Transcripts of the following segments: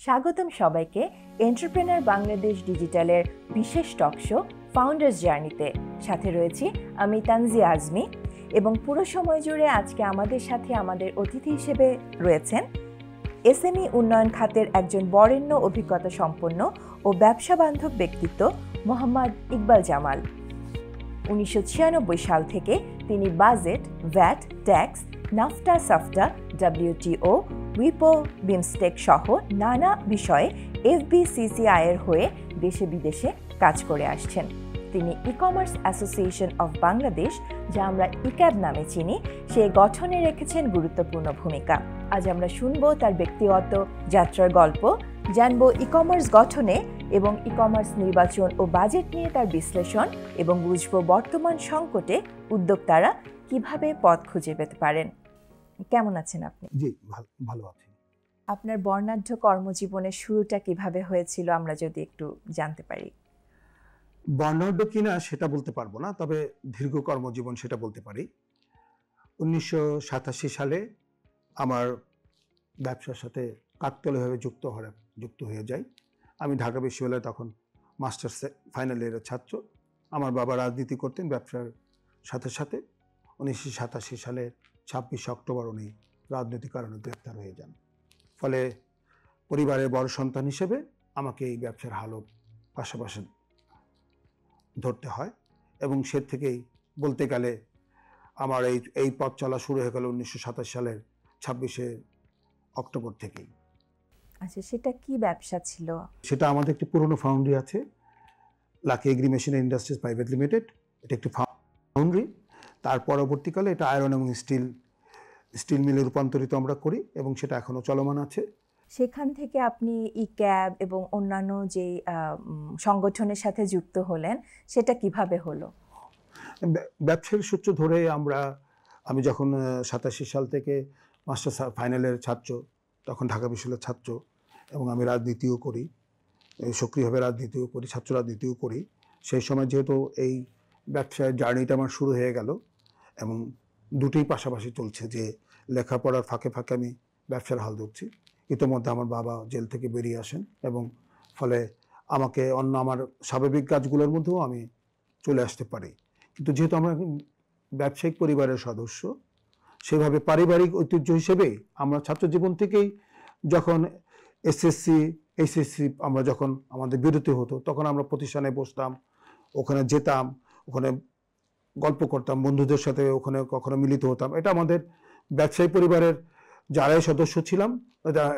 স্বাগতম সবাইকে এন্টারপ্রেনার বাংলাদেশ ডিজিটালের বিশেষ টক শো ফাউন্ডার্স জার্নিতে। সাথে রয়েছি আমি তানজিয়া আজমি এবং পুরো সময় জুড়ে আজকে আমাদের সাথে আমাদের অতিথি হিসেবে রয়েছেন এসএমই উন্নয়ন খাতের একজন বরেণ্য অভিজ্ঞতা সম্পন্ন ও ব্যবসা বান্ধব ব্যক্তিত্ব মোহাম্মদ ইকবাল জামাল। 1996 সাল থেকে তিনি budget, VAT, tax, NAFTA, SAFTA, WTO, উইপো, বিমস্টেক সহ নানা বিষয়ে FBCCI এর হয়ে দেশে বিদেশে কাজ করে আসছেন। তিনি ই কমার্স অ্যাসোসিয়েশন অফ বাংলাদেশ, যা আমরা ইক্যাব নামে চিনি, সে গঠনে রেখেছেন গুরুত্বপূর্ণ ভূমিকা। আজ আমরা শুনবো তার ব্যক্তিগত যাত্রার গল্প, জানবো ই কমার্স গঠনে এবং ই কমার্স নির্বাচন ও বাজেট নিয়ে তার বিশ্লেষণ, এবং বুঝবো বর্তমান সংকটে উদ্যোক্তারা কিভাবে পথ খুঁজে পেতে পারেন। কেমন আছেন আপনি? জি, ভালো আছি। আপনার বর্ণাঢ্য কর্মজীবনের শুরুটা কিভাবে হয়েছিল আমরা যদি একটু জানতে পারি। বর্ণাঢ্য কিনা সেটা বলতে পারবো না, তবে দীর্ঘ কর্মজীবন সেটা বলতে পারি। 1987 সালে আমার ব্যবসার সাথে কাকতালীয়ভাবে যুক্ত হয়ে যাই। আমি ঢাকা বিশ্ববিদ্যালয়ে তখন মাস্টার্স ফাইনাল ইয়ারের ছাত্র। আমার বাবা রাজনীতি করতেন ব্যবসার সাথে সাথে। 1987 সালের 26 অক্টোবর উনি রাজনৈতিক কারণে গ্রেপ্তার হয়ে যান। ফলে পরিবারের বড় সন্তান হিসেবে আমাকে এই ব্যবসার হালও পাশাপাশি ধরতে হয়, এবং সে থেকেই বলতে গেলে আমার এই পথ চলা শুরু হয়ে গেল 1927 সালের 26 অক্টোবর থেকেই। আচ্ছা, সেটা কি ব্যবসা ছিল? সেটা আমাদের একটি পুরনো ফাউন্ডারি আছে, lucky agri machinery industries private limited. এটা একটি ফাউন্ডারি। তার পরবর্তীকালে এটা আয়রন এবং স্টিল মিলে রূপান্তরিত আমরা করি, এবং সেটা এখনো চলমান আছে। সেখান থেকে আপনি ইক্যাব এবং অন্যান্য যে সংগঠনের সাথে যুক্ত হলেন, সেটা কিভাবে হলো? ব্যবসার সূত্র ধরে আমি যখন 87 সাল থেকে মাস্টার্স ফাইনালের ছাত্র, তখন ঢাকা বিশ্ববিদ্যালয়ের ছাত্র, এবং আমি রাজনীতিও করি, সক্রিয়ভাবে রাজনীতিও করি, ছাত্র রাজনীতিও করি। সেই সময় যেহেতু এই ব্যবসার জার্নিটা আমার শুরু হয়ে গেল, এবং দুটোই পাশাপাশি চলছে, যে লেখাপড়ার ফাঁকে ফাঁকে আমি ব্যবসার হাল ধরছি। ইতোমধ্যে আমার বাবা জেল থেকে বেরিয়ে আসেন, এবং ফলে আমাকে আমার স্বাভাবিক কাজগুলোর মধ্যেও আমি চলে আসতে পারি। কিন্তু যেহেতু আমরা ব্যবসায়িক পরিবারের সদস্য, সেভাবে পারিবারিক ঐতিহ্য হিসেবেই আমরা ছাত্র জীবন থেকেই, যখন SSC HSC আমরা যখন আমাদের বিরতি হতো, তখন আমরা প্রতিষ্ঠানে বসতাম, ওখানে যেতাম, ওখানে গল্প করতাম বন্ধুদের সাথে, ওখানে কখনো মিলিত হতাম। এটা আমাদের ব্যবসায়ী পরিবারের যারাই সদস্য ছিলাম,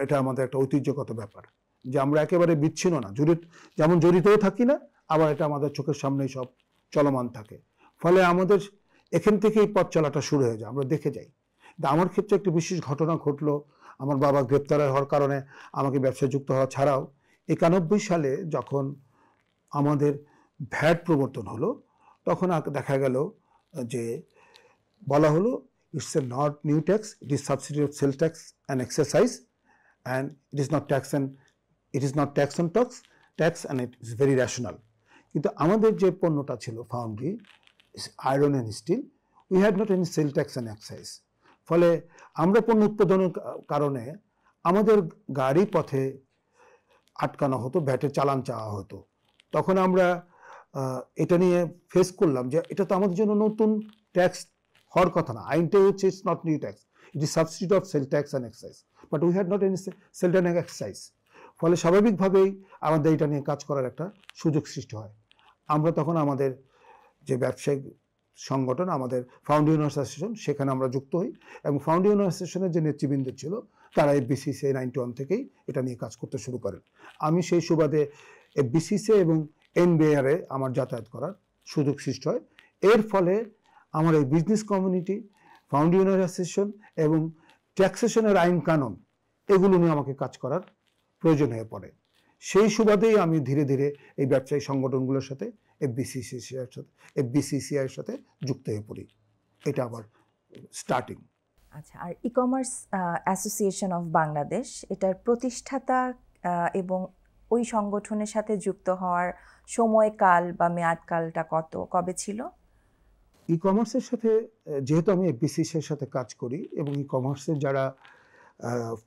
এটা আমাদের একটা ঐতিহ্যগত ব্যাপার, যে আমরা একেবারে বিচ্ছিন্ন না, যেমন জড়িতও থাকি না, আবার এটা আমাদের চোখের সামনেই সব চলমান থাকে। ফলে আমাদের এখান থেকেই পথ চলাটা শুরু হয়ে যায়, আমরা দেখে যাই। আমার ক্ষেত্রে একটি বিশেষ ঘটনা ঘটলো। আমার বাবা গ্রেপ্তার হওয়ার কারণে আমাকে ব্যবসায় যুক্ত হওয়া ছাড়াও 91 সালে যখন আমাদের ভ্যাট প্রবর্তন হলো, তখন দেখা গেল যে বলা হলো, it's a not new tax, it is subsidy of sale tax and exercise, and it is not tax on tax and it is very rational. কিন্তু আমাদের যে পণ্যটা ছিল foundry, iron and steel, we had not any sale tax and excise. ফলে আমরা পণ্য উৎপাদনের কারণে আমাদের গাড়ি পথে আটকানো হতো, ভ্যাটের চালান চাওয়া হতো। তখন আমরা এটা নিয়ে ফেস করলাম যে এটা তো আমাদের জন্য নতুন ট্যাক্স হওয়ার কথা না। আইনটাই হচ্ছে it's not new tax, it is subsidy of sale tax and excise, but we had not any sale tax and excise. ফলে স্বাভাবিকভাবেই আমাদের এটা নিয়ে কাজ করার একটা সুযোগ সৃষ্টি হয়। আমরা তখন আমাদের যে ব্যবসায়িক সংগঠন, আমাদের ফাউন্ডারি ওনার্স অ্যাসোসিয়েশন, সেখানে আমরা যুক্ত হই, এবং ফাউন্ডারি ওনার্স অ্যাসোসিয়েশনের যে নেতৃবৃন্দ ছিল, তারা FBCCI 91 থেকেই এটা নিয়ে কাজ করতে শুরু করেন। আমি সেই সুবাদে FBCCI এবং NBAR আমার যাতায়াত করার সুযোগ সৃষ্টি হয়। এর ফলে আমার এই বিজনেস কমিউনিটি, ফাউন্ডারি ওনার্স অ্যাসোসিয়েশন এবং ট্যাক্সেশনের আইন কানুন, এগুলো নিয়ে আমাকে কাজ করার প্রয়োজন হয়ে পড়ে। সেই সুবাদেই আমি ধীরে ধীরে এই ব্যবসায়ী সংগঠনগুলোর সাথে FBCCI এর সাথে যুক্ত হয়ে পড়ি। এটা আবার স্টার্টিং। আচ্ছা, আর e commerce association of Bangladesh, এটার প্রতিষ্ঠাতা এবং ওই সংগঠনের সাথে যুক্ত হওয়ার সময়কাল বা মেয়াদকালটা কবে ছিল? ই কমার্সের সাথে, যেহেতু আমি FBCCI এর সাথে কাজ করি, এবং ই কমার্সের যারা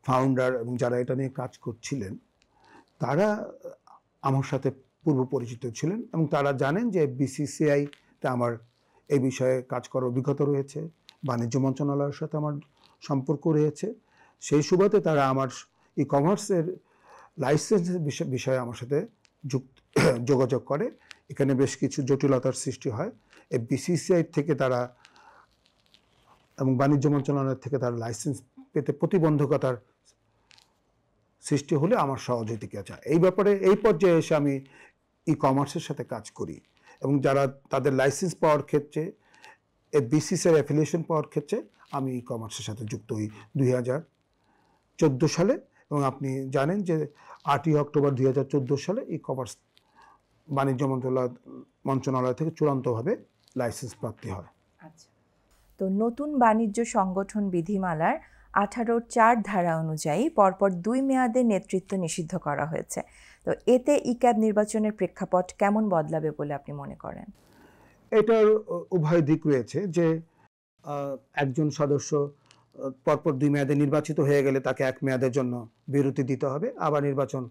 ফাউন্ডার এবং যারা এটা নিয়ে কাজ করছিলেন, তারা আমার সাথে পূর্ব পরিচিত ছিলেন এবং তারা জানেন যে বিসিসিআইতে আমার এই বিষয়ে কাজ করার অভিজ্ঞতা রয়েছে, বাণিজ্য মন্ত্রণালয়ের সাথে আমার সম্পর্ক রয়েছে। সেই সুবাদে তারা আমার ই কমার্সের লাইসেন্সের বিষয়ে আমার সাথে যোগাযোগ করে। এখানে বেশ কিছু জটিলতার সৃষ্টি হয়। এই বিসিসিআই থেকে তারা এবং বাণিজ্য মন্ত্রণালয় থেকে তারা লাইসেন্স পেতে প্রতিবন্ধকতার সৃষ্টি হলে আমার সহযোগিতা চায়। এই ব্যাপারে এই পর্যায়ে এসে আমি ই কমার্সের সাথে কাজ করি এবং যারা তাদের লাইসেন্স পাওয়ার ক্ষেত্রে বিসিসিআই অ্যাফিলিয়েশন পাওয়ার ক্ষেত্রে আমি ই কমার্সের সাথে যুক্ত হই 2014 সালে। এবং আপনি জানেন যে 8ই অক্টোবর 2014 সালে ই কমার্স বাণিজ্য মন্ত্রণালয় থেকে চূড়ান্তভাবে লাইসেন্স প্রাপ্তি হয়। আচ্ছা, তো নতুন বাণিজ্য সংগঠন বিধিমালার 18(4) ধারা অনুযায়ী পরপর 2 মেয়াদে নেতৃত্ব নিষিদ্ধ করা হয়েছে। তো এতে ইক্যাব নির্বাচনের প্রেক্ষাপট কেমন বদলাবে বলে আপনি মনে করেন? এটার উভয় দিক রয়েছে যে একজন সদস্য পরপর 2 মেয়াদে নির্বাচিত হয়ে গেলে তাকে 1 মেয়াদের জন্য বিরতি দিতে হবে, আবার নির্বাচন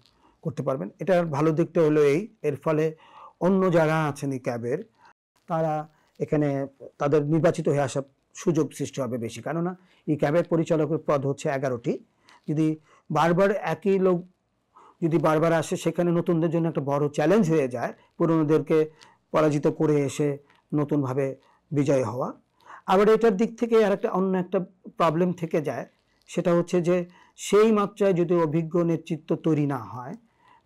করতে পারবেন। এটার ভালো দিকটা হলো এর ফলে অন্য যারা আছেন ইক্যাবের তারা এখানে তাদের নির্বাচিত হয়ে আসার সুযোগ সৃষ্টি হবে বেশি। কেননা ইক্যাবের পরিচালকের পদ হচ্ছে 11টি। যদি বারবার একই লোক যদি বারবার আসে, সেখানে নতুনদের জন্য একটা বড় চ্যালেঞ্জ হয়ে যায় পুরনোদেরকে পরাজিত করে এসে নতুনভাবে বিজয় হওয়া। আবার এটার দিক থেকে আর অন্য একটা প্রবলেম থেকে যায়, সেটা হচ্ছে যে সেই মাত্রায় যদি অভিজ্ঞ নেতৃত্ব তৈরি না হয়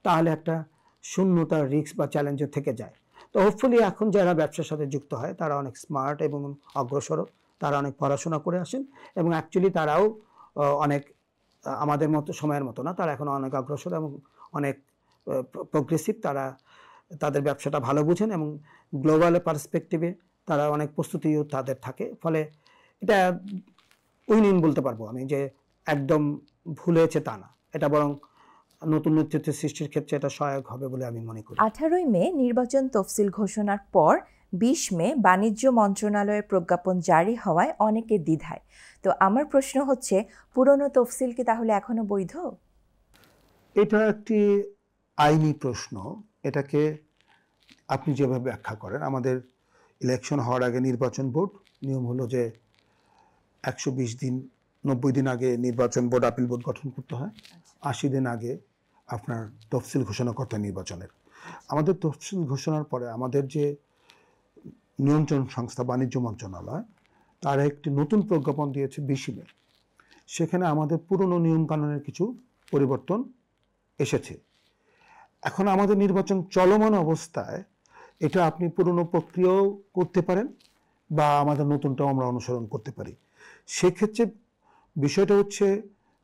তাহলে একটা শূন্যতার রিস্ক বা চ্যালেঞ্জও থেকে যায়। তো হোপফুলি এখন যারা ব্যবসার সাথে যুক্ত হয় তারা অনেক স্মার্ট এবং অগ্রসর, তারা অনেক পড়াশোনা করে আসেন এবং অ্যাকচুয়ালি তারাও অনেক আমাদের মতো সময়ের মতো না, তারা এখন অনেক অগ্রসর এবং অনেক প্রোগ্রেসিভ। তারা তাদের ব্যবসাটা ভালো বুঝেন এবং গ্লোবাল পার্সপেক্টিভে তারা অনেক প্রস্তুতিও তাদের থাকে। ফলে এটা উইন বলতে পারবো আমি যে একদম ভুল হয়েছে তা না, এটা বরং নতুন নেতৃত্বের সৃষ্টির ক্ষেত্রে এটা সহায়ক হবে বলে আমি মনে করি। 18ই মে নির্বাচন তফসিল ঘোষণার পর 20 মে বাণিজ্য মন্ত্রণালয়ের প্রজ্ঞাপন জারি হওয়ায় অনেকে দ্বিধায়। তো আমার প্রশ্ন হচ্ছে, পুরনো তফসিল কি তাহলে এখনো বৈধ? এটা একটি আইনি প্রশ্ন। এটাকে আপনি যেভাবে ব্যাখ্যা করেন, আমাদের ইলেকশন হওয়ার আগে নির্বাচন বোর্ড নিয়ম হলো যে 120 দিন 90 দিন আগে নির্বাচন বোর্ড আপিল বোর্ড গঠন করতে হয়, 80 দিন আগে আপনার তফসিল ঘোষণা করতে হয় নির্বাচনের। আমাদের তফসিল ঘোষণার পরে আমাদের যে নিয়ন্ত্রণ সংস্থা বাণিজ্য মন্ত্রণালয় তারা একটি নতুন প্রজ্ঞাপন দিয়েছে 20 মে। সেখানে আমাদের পুরনো নিয়মকানুনের কিছু পরিবর্তন এসেছে। এখন আমাদের নির্বাচন চলমান অবস্থায় এটা আপনি পুরনো প্রক্রিয়াও করতে পারেন বা আমাদের নতুনটাও আমরা অনুসরণ করতে পারি। সেক্ষেত্রে বিষয়টা হচ্ছে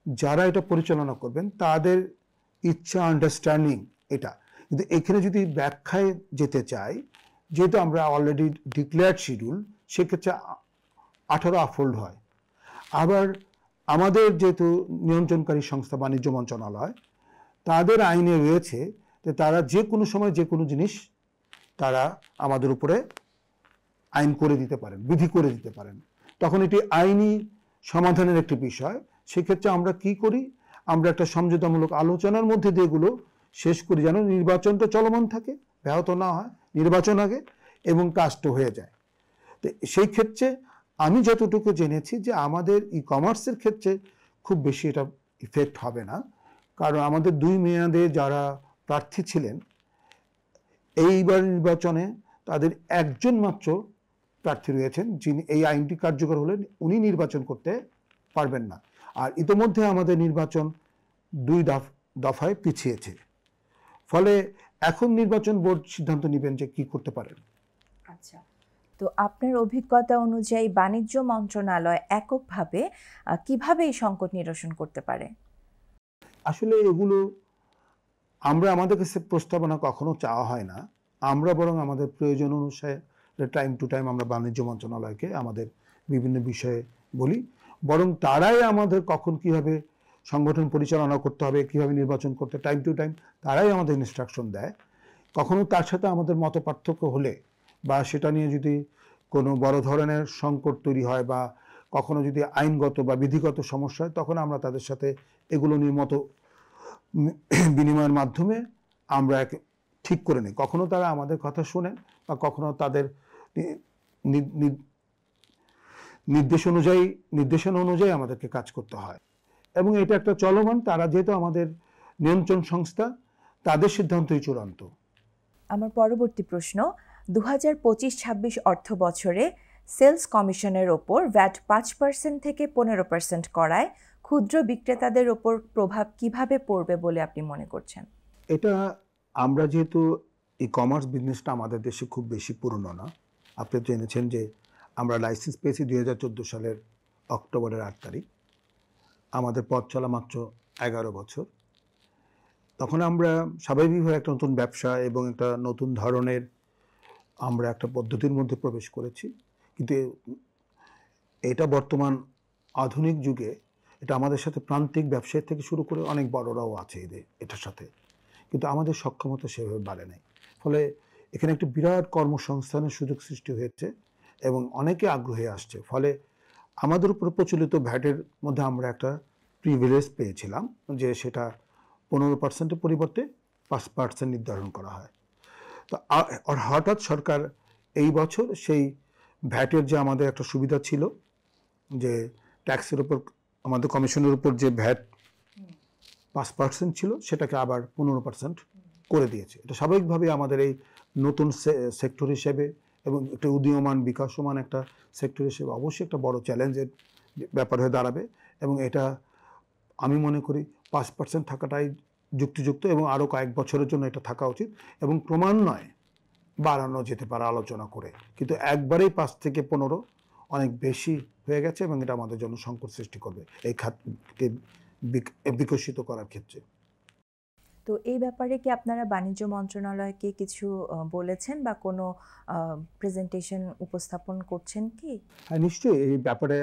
যারা এটা পরিচালনা করবেন তাদের ইচ্ছা, আন্ডারস্ট্যান্ডিং এটা। কিন্তু এখানে যদি ব্যাখ্যায় যেতে চাই, যেহেতু আমরা অলরেডি ডিক্লেয়ার্ড শিডিউল, সেক্ষেত্রে 18 আফোল্ড হয়। আবার আমাদের যেহেতু নিয়ন্ত্রণকারী সংস্থা বাণিজ্য মন্ত্রণালয়, তাদের আইনে রয়েছে যে তারা যে কোনো সময় যে কোনো জিনিস তারা আমাদের উপরে আইন করে দিতে পারেন, বিধি করে দিতে পারেন। তখন এটি আইনি সমাধানের একটি বিষয়। সেক্ষেত্রে আমরা কি করি, আমরা একটা সমঝোতামূলক আলোচনার মধ্যে দিয়ে এগুলো শেষ করি যেন নির্বাচনটা চলমান থাকে, ব্যাহত না হয় নির্বাচন আগে এবং কাজটা হয়ে যায়। তো সেই ক্ষেত্রে আমি যতটুকু জেনেছি যে আমাদের ই কমার্সের ক্ষেত্রে খুব বেশি এটা ইফেক্ট হবে না, কারণ আমাদের 2 মেয়াদে যারা প্রার্থী ছিলেন এইবার নির্বাচনে তাদের একজন মাত্র প্রার্থী রয়েছেন যিনি এই আইনটি কার্যকর হলে উনি নির্বাচন করতে পারবেন না। আর ইতোমধ্যে আমাদের নির্বাচন 2 দফায় পিছিয়েছে। ফলে এখন নির্বাচন বোর্ড সিদ্ধান্ত নেবেন যে কি করতে পারেন। আচ্ছা, তো আপনার অভিজ্ঞতা অনুযায়ী বাণিজ্য মন্ত্রণালয় এককভাবে কিভাবে এই সংকট নিরসন করতে পারে? আসলে এগুলো আমরা আমাদের কাছে প্রস্তাবনা কখনো চাওয়া হয় না, আমরা বরং আমাদের প্রয়োজন অনুসারে টাইম টু টাইম আমরা বাণিজ্য মন্ত্রণালয়কে আমাদের বিভিন্ন বিষয়ে বলি, বরং তারাই আমাদের কখন কিভাবে সংগঠন পরিচালনা করতে হবে, কিভাবে নির্বাচন করতে টাইম টু টাইম তারাই আমাদের ইনস্ট্রাকশন দেয়। কখনো তার সাথে আমাদের মত পার্থক্য হলে বা সেটা নিয়ে যদি কোনো বড় ধরনের সংকট তৈরি হয় বা কখনো যদি আইনগত বা বিধিগত সমস্যা হয়, তখন আমরা তাদের সাথে এগুলো নিয়ে বিনিময়ের মাধ্যমে আমরা ঠিক করে নিই। কখনো তারা আমাদের কথা শোনেন বা কখনো তাদের নির্দেশনা অনুযায়ী আমাদেরকে কাজ করতে হয়, এবং এটা একটা চলমান। তারা যেহেতু আমাদের নিয়ন্ত্রণ সংস্থা, তাদের সিদ্ধান্তই চূড়ান্ত। আমার পরবর্তী প্রশ্ন, 2025-26 অর্থ বছরে সেলস কমিশনের ওপর ভ্যাট 5% থেকে 15% করায় ক্ষুদ্র বিক্রেতাদের ওপর প্রভাব কিভাবে পড়বে বলে আপনি মনে করছেন? এটা আমরা যেহেতু ই কমার্স বিজনেসটা আমাদের দেশে খুব বেশি পুরনো না। আপনি জেনেছেন যে আমরা লাইসেন্স পেয়েছি 2014 সালের অক্টোবরের 8 তারিখ। আমাদের পথ চলা মাত্র 11 বছর। তখন আমরা স্বাভাবিকভাবে একটা নতুন ব্যবসা এবং একটা নতুন ধরনের আমরা একটা পদ্ধতির মধ্যে প্রবেশ করেছি। কিন্তু এটা বর্তমান আধুনিক যুগে এটা আমাদের সাথে প্রান্তিক ব্যবসায়ী থেকে শুরু করে অনেক বড়রাও আছে এটার সাথে, কিন্তু আমাদের সক্ষমতা সেভাবে বাড়ে নাই। ফলে এখানে একটা বিরাট কর্মসংস্থানের সুযোগ সৃষ্টি হয়েছে এবং অনেকে আগ্রহী আসছে। ফলে আমাদের উপর প্রচলিত ভ্যাটের মধ্যে আমরা একটা প্রিভিলেজ পেয়েছিলাম যে সেটা 15%-এর পরিবর্তে 5% নির্ধারণ করা হয়। তো হঠাৎ সরকার এই বছর সেই ভ্যাটের যে আমাদের একটা সুবিধা ছিল যে ট্যাক্সের উপর আমাদের কমিশনের উপর যে ভ্যাট 5% ছিল সেটাকে আবার 15% করে দিয়েছে। এটা স্বাভাবিকভাবে আমাদের এই নতুন সেক্টর হিসেবে এবং একটা উদীয়মান বিকাশমান একটা সেক্টর হিসেবে অবশ্যই একটা বড় চ্যালেঞ্জের ব্যাপার হয়ে দাঁড়াবে, এবং এটা আমি মনে করি 5% থাকাটাই যুক্তিযুক্ত এবং আরও কয়েক বছরের জন্য এটা থাকা উচিত, এবং ক্রমান্বয়ে বাড়ানো যেতে পারে আলোচনা করে। কিন্তু একবারেই 5 থেকে 15 অনেক বেশি হয়ে গেছে এবং এটা আমাদের জন্য সংকট সৃষ্টি করবে এই খাতকে বিকশিত করার ক্ষেত্রে। তো এই ব্যাপারে কি আপনারা বাণিজ্য মন্ত্রণালয়কে কিছু বলেছেন বা কোনো প্রেজেন্টেশন উপস্থাপন করছেন কি? হ্যাঁ, নিশ্চয়ই। এই ব্যাপারে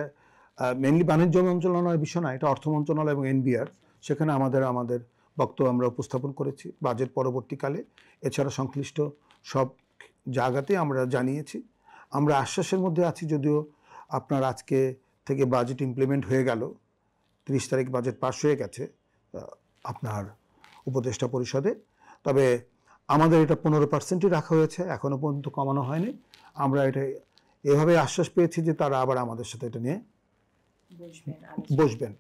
মেনলি বাণিজ্য মন্ত্রণালয়ের বিষয় না, এটা অর্থ মন্ত্রণালয় এবং এনবিআর, সেখানে আমাদের বক্তব্য আমরা উপস্থাপন করেছি বাজেট পরবর্তীকালে। এছাড়া সংশ্লিষ্ট সব জায়গাতে আমরা জানিয়েছি। আমরা আশ্বাসের মধ্যে আছি, যদিও আপনার আজকে থেকে বাজেট ইমপ্লিমেন্ট হয়ে গেল, 30 তারিখ বাজেট পাস হয়ে গেছে আপনার উপদেষ্টা পরিষদে। তবে আমাদের এটা 15%ই রাখা হয়েছে, এখনও পর্যন্ত কমানো হয়নি। আমরা এটা এভাবে আশ্বাস পেয়েছি যে তারা আবার আমাদের সাথে এটা নিয়ে বসবেন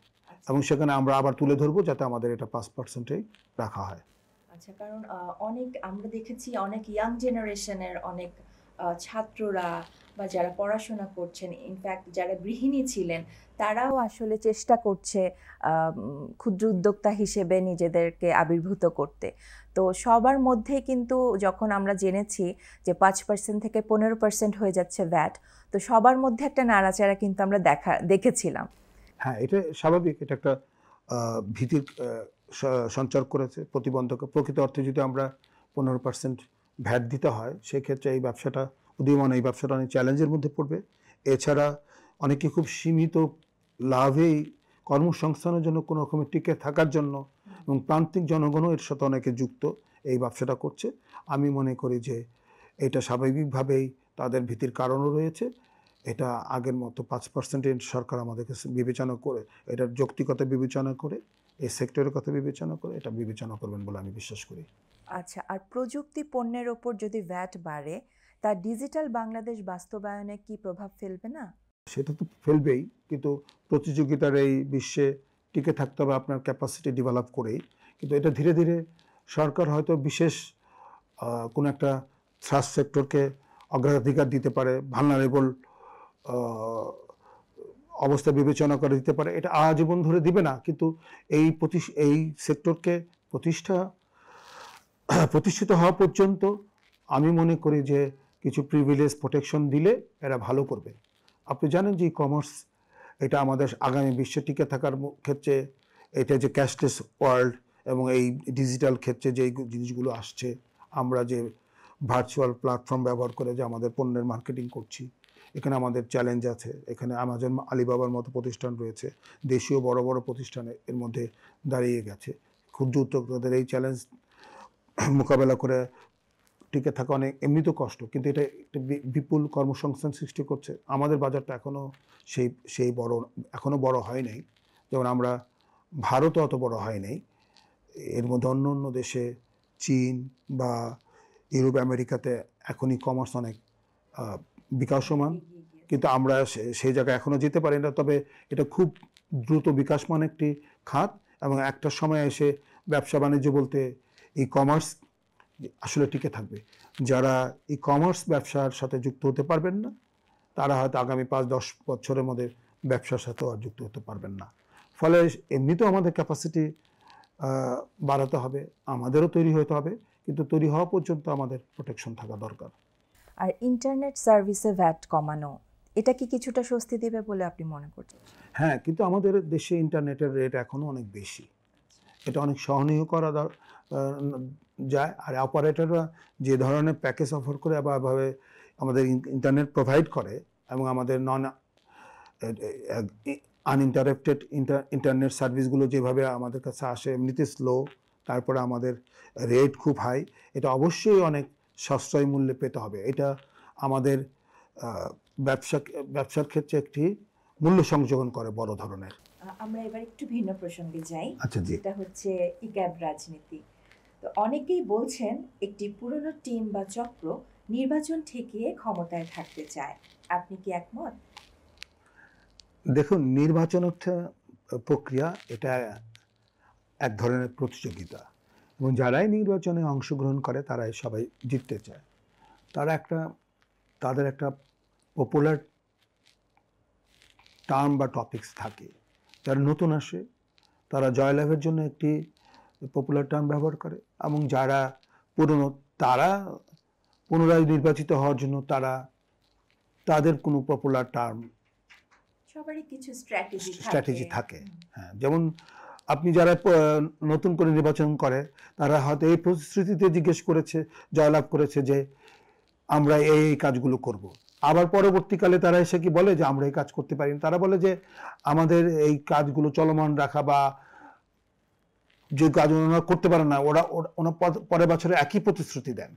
এবং সেখানে আমরা আবার তুলে ধরবো যাতে আমাদের এটা 5%-এই রাখা হয়। আচ্ছা, কারণ অনেক আমরা দেখেছি অনেক ইয়াং জেনারেশনের অনেক ছাত্ররা বা যারা পড়াশোনা করছেন, ইনফ্যাক্ট যারা গৃহিণী ছিলেন, তারাও আসলে চেষ্টা করছে ক্ষুদ্র উদ্যোক্তা হিসেবে নিজেদেরকে আবির্ভূত করতে। তো সবার মধ্যে কিন্তু যখন আমরা জেনেছি যে 5% থেকে 15% হয়ে যাচ্ছে ভ্যাট, তো সবার মধ্যে একটা নাড়াচাড়া কিন্তু আমরা দেখেছিলাম। হ্যাঁ, এটা স্বাভাবিক। এটা একটা ভীতির সঞ্চার করেছে, প্রতিবন্ধক। প্রকৃত অর্থে যদি আমরা 15% ভ্যাট দিতে হয়, সেক্ষেত্রে এই ব্যবসাটা উদীয়মান এই ব্যবসাটা অনেক চ্যালেঞ্জের মধ্যে পড়বে। এছাড়া অনেকে খুব সীমিত লাভেই কর্মসংস্থানের জন্য কোনো রকমের টিকে থাকার জন্য এবং প্রান্তিক জনগণও এর সাথে অনেকে যুক্ত এই ব্যবসাটা করছে। আমি মনে করি যে এটা স্বাভাবিকভাবেই তাদের ভীতির কারণও রয়েছে। এটা আগের মতো 5% সরকার আমাদেরকে বিবেচনা করে, এটার যৌক্তিকতা বিবেচনা করে, এই সেক্টরের কথা বিবেচনা করে এটা বিবেচনা করবেন বলে আমি বিশ্বাস করি। আচ্ছা, আর প্রযুক্তি পণ্যের ওপর যদি ভ্যাট বাড়ে, তা ডিজিটাল বাংলাদেশ বাস্তবায়নে কি প্রভাব ফেলবে না? সেটা তো ফেলবেই, কিন্তু প্রতিযোগিতার এই বিশ্বে টিকে থাকতে হবে আপনার ক্যাপাসিটি ডেভেলপ করেই। কিন্তু এটা ধীরে ধীরে সরকার হয়তো বিশেষ কোনো একটা থ্রাস্ট সেক্টরকে অগ্রাধিকার দিতে পারে, ভালনারেবল অবস্থা বিবেচনা করে দিতে পারে। এটা আজীবন ধরে দিবে না, কিন্তু এই সেক্টরকে প্রতিষ্ঠিত হওয়া পর্যন্ত আমি মনে করি যে কিছু প্রিভিলেজ প্রোটেকশন দিলে এরা ভালো করবে। আপনি জানেন যে কমার্স এটা আমাদের আগামী বিশ্বে টিকে থাকার ক্ষেত্রে, এটা যে ক্যাশলেস ওয়ার্ল্ড এবং এই ডিজিটাল ক্ষেত্রে যে জিনিসগুলো আসছে, আমরা যে ভার্চুয়াল প্ল্যাটফর্ম ব্যবহার করে যে আমাদের পণ্যের মার্কেটিং করছি, এখানে আমাদের চ্যালেঞ্জ আছে। এখানে আমাজন, আলিবাবার মতো প্রতিষ্ঠান রয়েছে, দেশীয় বড় বড় প্রতিষ্ঠানে এর মধ্যে দাঁড়িয়ে গেছে। ক্ষুদ্র উদ্যোক্তাদের এই চ্যালেঞ্জ মোকাবেলা করে টিকে থাকা অনেক এমনিতেও কষ্ট, কিন্তু এটা একটা বিপুল কর্মসংস্থান সৃষ্টি করছে। আমাদের বাজারটা এখনও সেই বড়, এখনও বড় হয় নাই, যেমন আমরা ভারতও অত বড় হয় নাই। এর মধ্যে অন্য অন্য দেশে চীন বা ইউরোপ আমেরিকাতে এখন ই কমার্স অনেক বিকাশমান, কিন্তু আমরা সেই জায়গায় এখনও যেতে পারি না। তবে এটা খুব দ্রুত বিকাশমান একটি খাত, এবং একটা সময় এসে ব্যবসা বাণিজ্য বলতে ই কমার্স আসলে টিকে থাকবে। যারা ই কমার্স ব্যবসার সাথে যুক্ত হতে পারবেন না, তারা হয়তো আগামী 5-10 বছরের মধ্যে ব্যবসার সাথেও আর যুক্ত হতে পারবেন না। ফলে এমনিতেও আমাদের ক্যাপাসিটি বাড়াতে হবে, আমাদেরও তৈরি হতে হবে, কিন্তু তৈরি হওয়া পর্যন্ত আমাদের প্রোটেকশন থাকা দরকার। আর ইন্টারনেট সার্ভিসে ভ্যাট কমানো, এটা কি কিছুটা স্বস্তি দেবে বলে আপনি মনে করছেন? হ্যাঁ, কিন্তু আমাদের দেশে ইন্টারনেটের রেট এখনও অনেক বেশি, এটা অনেক সহনীয় করা যায়। আর অপারেটররা যে ধরনের প্যাকেজ অফার করে বা ভাবে আমাদের ইন্টারনেট প্রোভাইড করে, এবং আমাদের নন আনইন্টারাপ্টেড ইন্টারনেট সার্ভিসগুলো যেভাবে আমাদের কাছে আসে এমনিতে স্লো, তারপরে আমাদের রেট খুব হাই, এটা অবশ্যই অনেক সাশ্রয় মূল্যে পেতে হবে। এটা আমাদের ব্যবসার ক্ষেত্রে একটি মূল্য সংযোজন করে বড় ধরনের। আমরা এবার একটু ভিন্ন প্রসঙ্গে যাই। আচ্ছা জি। এটা হচ্ছে ইক্যাব রাজনীতি। তো অনেকেই বলছেন একটি পুরনো টিম বা চক্র নির্বাচন ঠেকিয়ে ক্ষমতায় থাকতে চায়, আপনি কি একমত? দেখুন, নির্বাচন প্রক্রিয়া এটা এক ধরনের প্রতিযোগিতা, এবং যারাই নির্বাচনে অংশগ্রহণ করে তারাই সবাই জিততে চায়। তাদের একটা পপুলার টার্ম বা টপিকস থাকে। যারা নতুন আসে তারা জয়লাভের জন্য একটি পপুলার টার্ম ব্যবহার করে, এবং যারা পুরনো তারা পুনরায় নির্বাচিত হওয়ার জন্য তাদের কোনো পপুলার টার্ম, সবারই কিছু স্ট্র্যাটেজি থাকে। হ্যাঁ, যেমন আপনি যারা নতুন করে নির্বাচন করে তারা হয়তো এই প্রতিশ্রুতিতে জিজ্ঞেস করেছে, জয়লাভ করেছে যে আমরা এই কাজগুলো করব। আবার পরবর্তীকালে তারা এসে কি বলে যে আমরা এই কাজ করতে পারি না। তারা বলে যে আমাদের এই কাজগুলো চলমান রাখা বা যে কাজগুলো ওনারা করতে পারে না, ওনারা পরের বছরে একই প্রতিশ্রুতি দেন।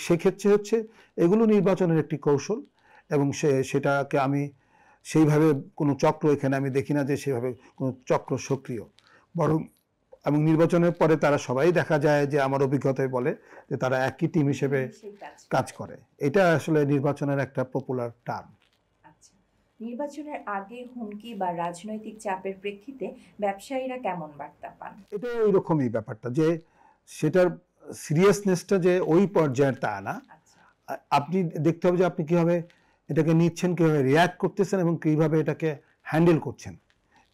সেক্ষেত্রে হচ্ছে এগুলো নির্বাচনের একটি কৌশল, এবং সেটাকে আমি সেইভাবে কোনো চক্র এখানে আমি দেখি না যে সেভাবে কোনো চক্র সক্রিয়, বরং এবং নির্বাচনের পরে তারা সবাই দেখা যায় যে আমার অভিজ্ঞতায় বলে যে তারা একই টিম হিসেবে কাজ করে। এটা আসলে নির্বাচনের একটা পপুলার টার্ম। আচ্ছা, নির্বাচনের আগে হুমকি বা রাজনৈতিক চাপের প্রেক্ষিতে ব্যবসায়ীরা কেমন বার্তা পান? এটা ওইরকমই ব্যাপারটা, যে সেটার সিরিয়াসনেসটা যে ওই পর্যায়ের তা না। আপনি দেখতে হবে যে আপনি কীভাবে এটাকে নিচ্ছেন, কীভাবে রিয়্যাক্ট করতেছেন, এবং কীভাবে এটাকে হ্যান্ডেল করছেন।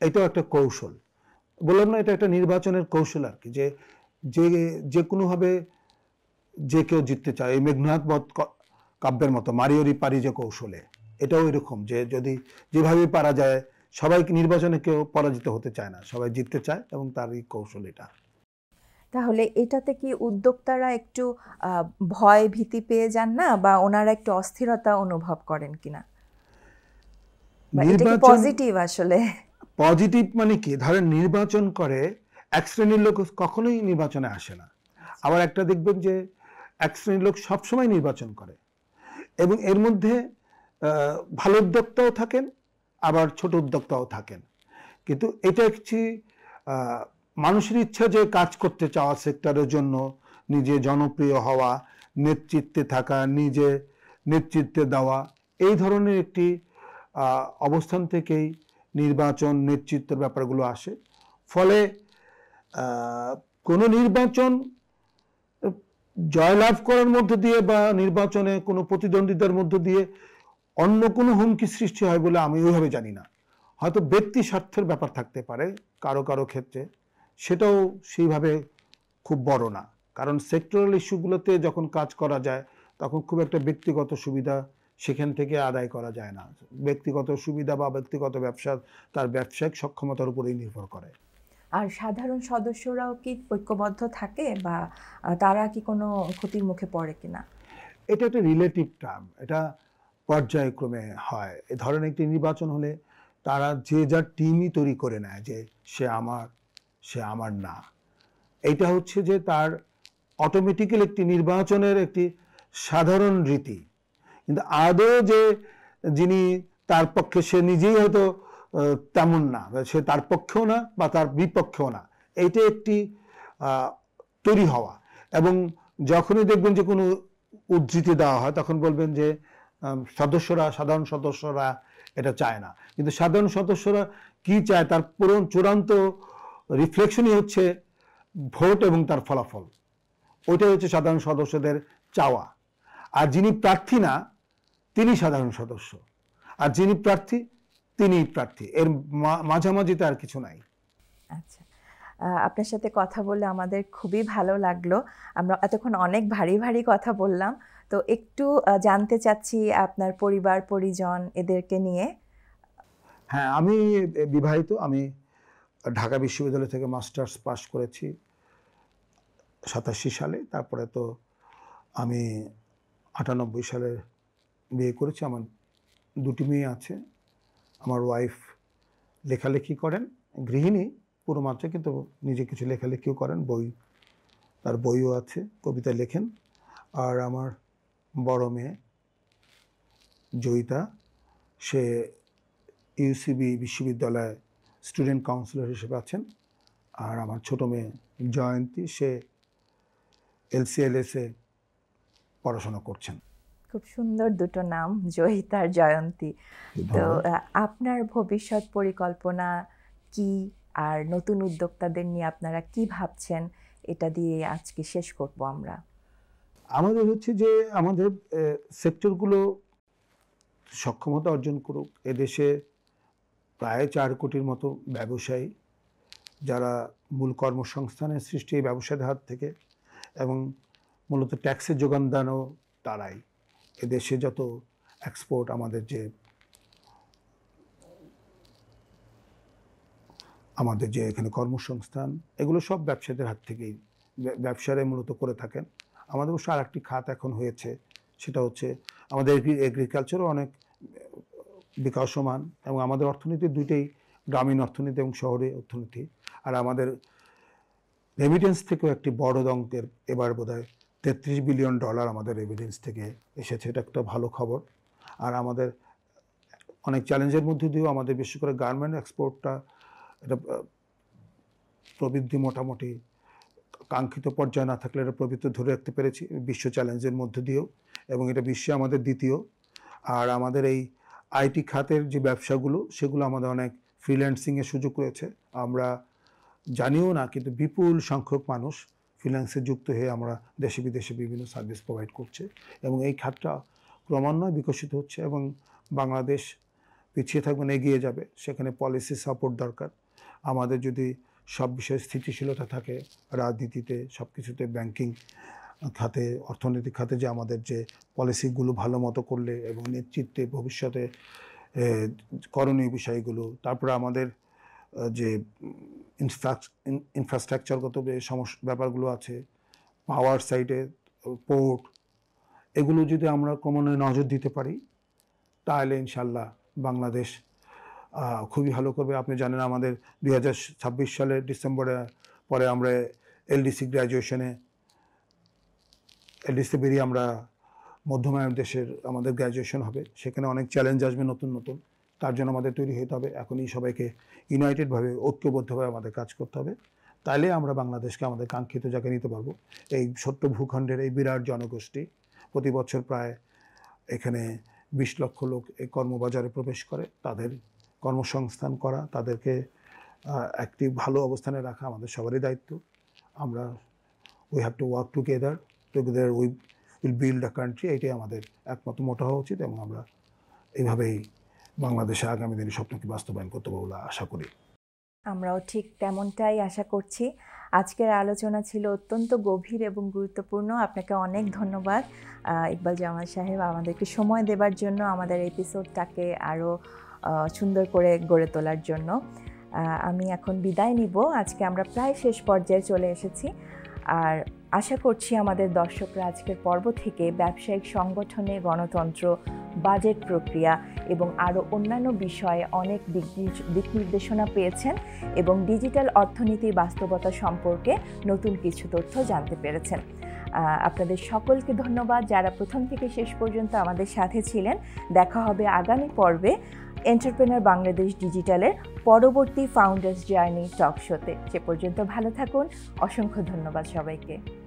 এটাও একটা কৌশল। বললাম না, এটা একটা নির্বাচনের কৌশল আর কি, যে কোনোভাবে যে কেউ জিততে চায়। এই মেঘনাদ বধ কাব্যের মতো মারিওরি পারি যে কৌশলে, এটাও এরকম যে যদি যেভাবে পারা যায়, সবাই নির্বাচনে কেউ পরাজিত হতে চায় না, সবাই জিততে চায়, এবং তার এই কৌশল এটা। তাহলে এটাতে কি উদ্যোক্তারা একটু ভয় ভীতি পেয়ে যান না, বা ওনারা একটু অস্থিরতা অনুভব করেন কিনা? এটা কি পজিটিভ? আসলে পজিটিভ মানে কি, ধরেন নির্বাচন করে এক শ্রেণীর লোক কখনোই নির্বাচনে আসে না। আবার একটা দেখবেন যে এক শ্রেণীর লোক সবসময় নির্বাচন করে, এবং এর মধ্যে ভালো উদ্যোক্তাও থাকেন, আবার ছোট উদ্যোক্তাও থাকেন। কিন্তু এটা একটি মানুষের ইচ্ছা যে কাজ করতে চাওয়া, সেক্টরের জন্য নিজে জনপ্রিয় হওয়া, নেতৃত্বে থাকা, নিজে নেতৃত্বে দেওয়া, এই ধরনের একটি অবস্থান থেকেই নির্বাচন নেতৃত্বের ব্যাপারগুলো আসে। ফলে কোনো নির্বাচন জয়লাভ করার মধ্য দিয়ে বা নির্বাচনে কোনো প্রতিদ্বন্দ্বিতার মধ্য দিয়ে অন্য কোনো হুমকি সৃষ্টি হয় বলে আমি ওইভাবে জানি না। হয়তো ব্যক্তি স্বার্থের ব্যাপার থাকতে পারে কারো কারো ক্ষেত্রে, সেটাও সেইভাবে খুব বড় না। কারণ সেক্টরাল ইস্যুগুলোতে যখন কাজ করা যায় তখন খুব একটা ব্যক্তিগত সুবিধা সেখান থেকে আদায় করা যায় না। ব্যক্তিগত সুবিধা বা ব্যক্তিগত ব্যবসা তার ব্যবসায়িক সক্ষমতার উপরেই নির্ভর করে। আর সাধারণ সদস্যরাও কি ঐক্যবদ্ধ থাকে, বা তারা কি কোনো ক্ষতির মুখে পড়ে কিনা? এটা একটা রিলেটিভ টার্ম, এটা পর্যায়ক্রমে হয়। এ ধরনের একটি নির্বাচন হলে তারা যে যার টিমই তৈরি করে নেয় যে সে আমার না। এইটা হচ্ছে যে তার অটোমেটিক্যালি একটি নির্বাচনের একটি সাধারণ রীতি। কিন্তু আদৌ যে যিনি তার পক্ষে, সে নিজেই হয়তো তেমন না, সে তার পক্ষেও না বা তার বিপক্ষেও না। এইটা একটি তৈরি হওয়া। এবং যখনই দেখবেন যে কোনো উদ্ধৃতি দেওয়া হয় তখন বলবেন যে সাধারণ সদস্যরা এটা চায় না, কিন্তু সাধারণ সদস্যরা কি চায় তার চূড়ান্ত রিফ্লেকশনই হচ্ছে ভোট এবং তার ফলাফল। ওইটাই হচ্ছে সাধারণ সদস্যদের চাওয়া। আর যিনি প্রার্থী না তিনি সাধারণ সদস্য, আর যিনি প্রার্থী তিনিই প্রার্থী, এর মাঝামাঝিতে আর কিছু নাই। আচ্ছা, আপনার সাথে কথা বলে আমাদের খুবই ভালো লাগলো। আমরা এতক্ষণ অনেক ভারী ভারী কথা বললাম, তো একটু জানতে চাচ্ছি আপনার পরিবার পরিজন এদেরকে নিয়ে। হ্যাঁ, আমি বিবাহিত। আমি ঢাকা বিশ্ববিদ্যালয় থেকে মাস্টার্স পাস করেছি 87 সালে। তারপরে তো আমি 98 সালে বিয়ে করেছি। আমার 2টি মেয়ে আছে। আমার ওয়াইফ লেখালেখি করেন, গৃহিণী পুরো মাত্রা, কিন্তু নিজে কিছু লেখালেখিও করেন, তার বইও আছে, কবিতা লেখেন। আর আমার বড় মেয়ে জয়িতা, সে ইউসিবি বিশ্ববিদ্যালয়ে স্টুডেন্ট কাউন্সিলর হিসেবে আছেন। আর আমার ছোট মেয়ে জয়ন্তী, সে LCLS-এ পড়াশোনা করছেন। খুব সুন্দর দুটো নাম, জয়িতা আর জয়ন্তী। তো আপনার ভবিষ্যৎ পরিকল্পনা কি, আর নতুন উদ্যোক্তাদের নিয়ে আপনারা কি ভাবছেন, এটা দিয়ে আজকে শেষ করব আমরা। আমাদের হচ্ছে যে আমাদের সেক্টরগুলো সক্ষমতা অর্জন করুক। এদেশে প্রায় 4 কোটির মতো ব্যবসায়ী, যারা মূল কর্মসংস্থানের সৃষ্টি এই ব্যবসায়ীদের হাত থেকে, এবং মূলত ট্যাক্সের যোগান দানও তারাই। এদেশে যত এক্সপোর্ট, আমাদের যে এখানে কর্মসংস্থান, এগুলো সব ব্যবসায়ীদের হাত থেকেই, ব্যবসায়ীরা মূলত করে থাকেন। আমাদের অবশ্য আর একটি খাত এখন হয়েছে, সেটা হচ্ছে আমাদের এগ্রিকালচারও অনেক বিকাশমান, এবং আমাদের অর্থনীতি দুইটাই, গ্রামীণ অর্থনীতি এবং শহরে অর্থনীতি। আর আমাদের রেমিটেন্স থেকেও একটি বড় অঙ্কের, এবার বোধহয় $33 বিলিয়ন আমাদের রেমিটেন্স থেকে এসেছে। এটা একটা ভালো খবর। আর আমাদের অনেক চ্যালেঞ্জের মধ্যে দিয়েও আমাদের বিশেষ করে গার্মেন্ট এক্সপোর্টটা, এটা প্রবৃদ্ধি মোটামুটি কাঙ্ক্ষিত পর্যায়ে না থাকলে এটা প্রবৃদ্ধি ধরে রাখতে পেরেছি বিশ্ব চ্যালেঞ্জের মধ্যে দিয়েও, এবং এটা বিশ্বে আমাদের দ্বিতীয়। আর আমাদের এই আইটি খাতের যে ব্যবসাগুলো, সেগুলো আমাদের অনেক ফ্রিল্যান্সিংয়ের সুযোগ রয়েছে। আমরা জানিও না, কিন্তু বিপুল সংখ্যক মানুষ ফ্রিল্যান্সে যুক্ত হয়ে আমরা দেশে বিদেশে বিভিন্ন সার্ভিস প্রোভাইড করছে, এবং এই খাতটা ক্রমান্বয়ে বিকশিত হচ্ছে। এবং বাংলাদেশ পিছিয়ে থাকবে না, এগিয়ে যাবে। সেখানে পলিসি সাপোর্ট দরকার। আমাদের যদি সব বিষয়ে স্থিতিশীলতা থাকে, রাজনীতিতে, সব কিছুতে, ব্যাংকিং খাতে, অর্থনৈতিক খাতে, যে আমাদের যে পলিসিগুলো ভালো মতো করলে এবং নেতৃত্বে ভবিষ্যতে করণীয় বিষয়গুলো, তারপরে আমাদের যে ইনফ্রাস্ট্রাকচারগত যে ব্যাপারগুলো আছে, পাওয়ার সাইডে, পোর্ট, এগুলো যদি আমরা ক্রমান্বয়ে নজর দিতে পারি, তাহলে ইনশাল্লাহ বাংলাদেশ খুবই ভালো করবে। আপনি জানেন আমাদের 2026 সালের ডিসেম্বরে পরে আমরা এলডিসি বেরিয়ে আমরা মধ্যমায়ের দেশের আমাদের গ্র্যাজুয়েশন হবে। সেখানে অনেক চ্যালেঞ্জ আসবে নতুন নতুন, তার জন্য আমাদের তৈরি হতে হবে। এখনই সবাইকে ইউনাইটেডভাবে, ঐক্যবদ্ধভাবে আমাদের কাজ করতে হবে। তাইলে আমরা বাংলাদেশকে আমাদের কাঙ্ক্ষিত জায়গায় নিতে পারবো। এই ছোট্ট ভূখণ্ডের এই বিরাট জনগোষ্ঠী প্রতি বছর প্রায় এখানে 20 লক্ষ লোক এই কর্মবাজারে প্রবেশ করে। তাদের কর্মসংস্থান করা, তাদেরকে একটি ভালো অবস্থানে রাখা আমাদের সবারই দায়িত্ব। We have to work together we will build a country. এটাই আমাদের একমাত্র মোটো হওয়া উচিত, এবং আমরা এইভাবেই বাংলাদেশে আগামী দিনে স্বপ্নকে বাস্তবায়ন করতে পারবো বলে আশা করি। আমরাও ঠিক তেমনটাই আশা করছি। আজকের আলোচনা ছিল অত্যন্ত গভীর এবং গুরুত্বপূর্ণ। আপনাকে অনেক ধন্যবাদ ইকবাল জামাল সাহেব, আমাদেরকে সময় দেবার জন্য, আমাদের এপিসোডটাকে আরও সুন্দর করে গড়ে তোলার জন্য। আমি এখন বিদায় নিব। আজকে আমরা প্রায় শেষ পর্যায়ে চলে এসেছি। আর আশা করছি আমাদের দর্শকরা আজকের পর্ব থেকে ব্যবসায়িক সংগঠনে, গণতন্ত্র, বাজেট প্রক্রিয়া এবং আরও অন্যান্য বিষয়ে অনেক দিক নির্দেশনা পেয়েছেন, এবং ডিজিটাল অর্থনীতির বাস্তবতা সম্পর্কে নতুন কিছু তথ্য জানতে পেরেছেন। আপনাদের সকলকে ধন্যবাদ যারা প্রথম থেকে শেষ পর্যন্ত আমাদের সাথে ছিলেন। দেখা হবে আগামী পর্বে। এন্টারপ্রেনার বাংলাদেশ ডিজিটালের পরবর্তী ফাউন্ডার্স জার্নি টক শোতে। সে পর্যন্ত ভালো থাকুন। অসংখ্য ধন্যবাদ সবাইকে।